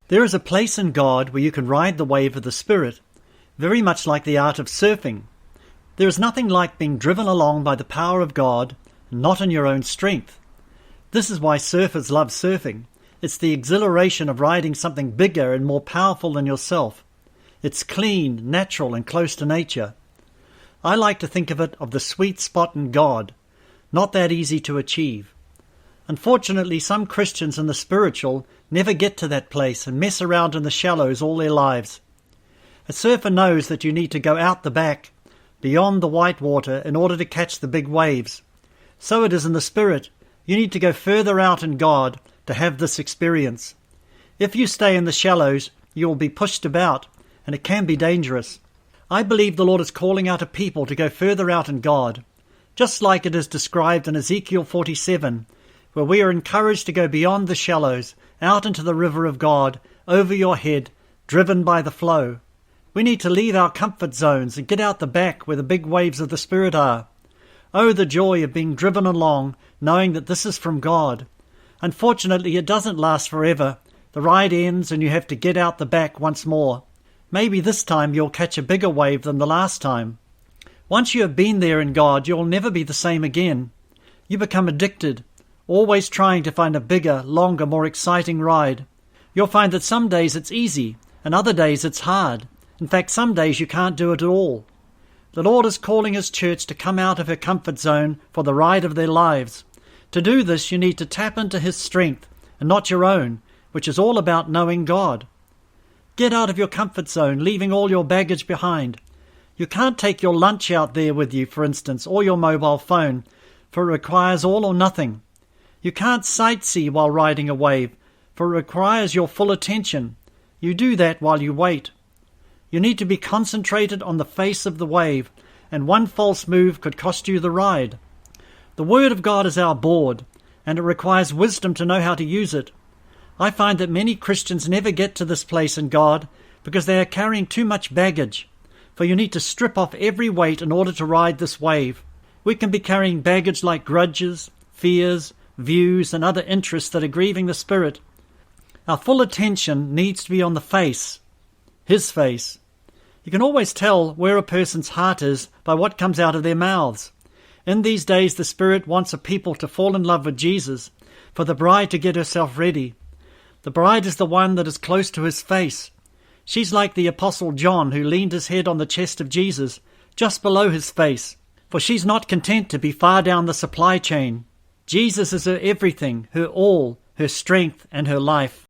There is a place in God where you can ride the wave of the Spirit, very much like the art of surfing. There is nothing like being driven along by the power of God, not in your own strength. This is why surfers love surfing. It's the exhilaration of riding something bigger and more powerful than yourself. It's clean, natural, and close to nature. I like to think of it of the sweet spot in God, not that easy to achieve. Unfortunately, some Christians in the spiritual never get to that place and mess around in the shallows all their lives. A surfer knows that you need to go out the back, beyond the white water, in order to catch the big waves. So it is in the Spirit. You need to go further out in God to have this experience. If you stay in the shallows, you will be pushed about, and it can be dangerous. I believe the Lord is calling out a people to go further out in God, just like it is described in Ezekiel 47, where we are encouraged to go beyond the shallows, out into the river of God, over your head, driven by the flow. We need to leave our comfort zones and get out the back where the big waves of the Spirit are. Oh, the joy of being driven along, knowing that this is from God. Unfortunately, it doesn't last forever. The ride ends and you have to get out the back once more. Maybe this time you'll catch a bigger wave than the last time. Once you have been there in God, you'll never be the same again. You become addicted, always trying to find a bigger, longer, more exciting ride. You'll find that some days it's easy, and other days it's hard. In fact, some days you can't do it at all. The Lord is calling His church to come out of her comfort zone for the ride of their lives. To do this, you need to tap into His strength, and not your own, which is all about knowing God. Get out of your comfort zone, leaving all your baggage behind. You can't take your lunch out there with you, for instance, or your mobile phone, for it requires all or nothing. You can't sightsee while riding a wave, for it requires your full attention. You do that while you wait. You need to be concentrated on the face of the wave, and one false move could cost you the ride. The Word of God is our board, and it requires wisdom to know how to use it. I find that many Christians never get to this place in God because they are carrying too much baggage, for you need to strip off every weight in order to ride this wave. We can be carrying baggage like grudges, fears, views, and other interests that are grieving the Spirit. Our full attention needs to be on the face, His face. You can always tell where a person's heart is by what comes out of their mouths. In these days, the Spirit wants a people to fall in love with Jesus, for the bride to get herself ready. The bride is the one that is close to His face. She's like the Apostle John, who leaned his head on the chest of Jesus, just below His face, for she's not content to be far down the supply chain. Jesus is her everything, her all, her strength, and her life.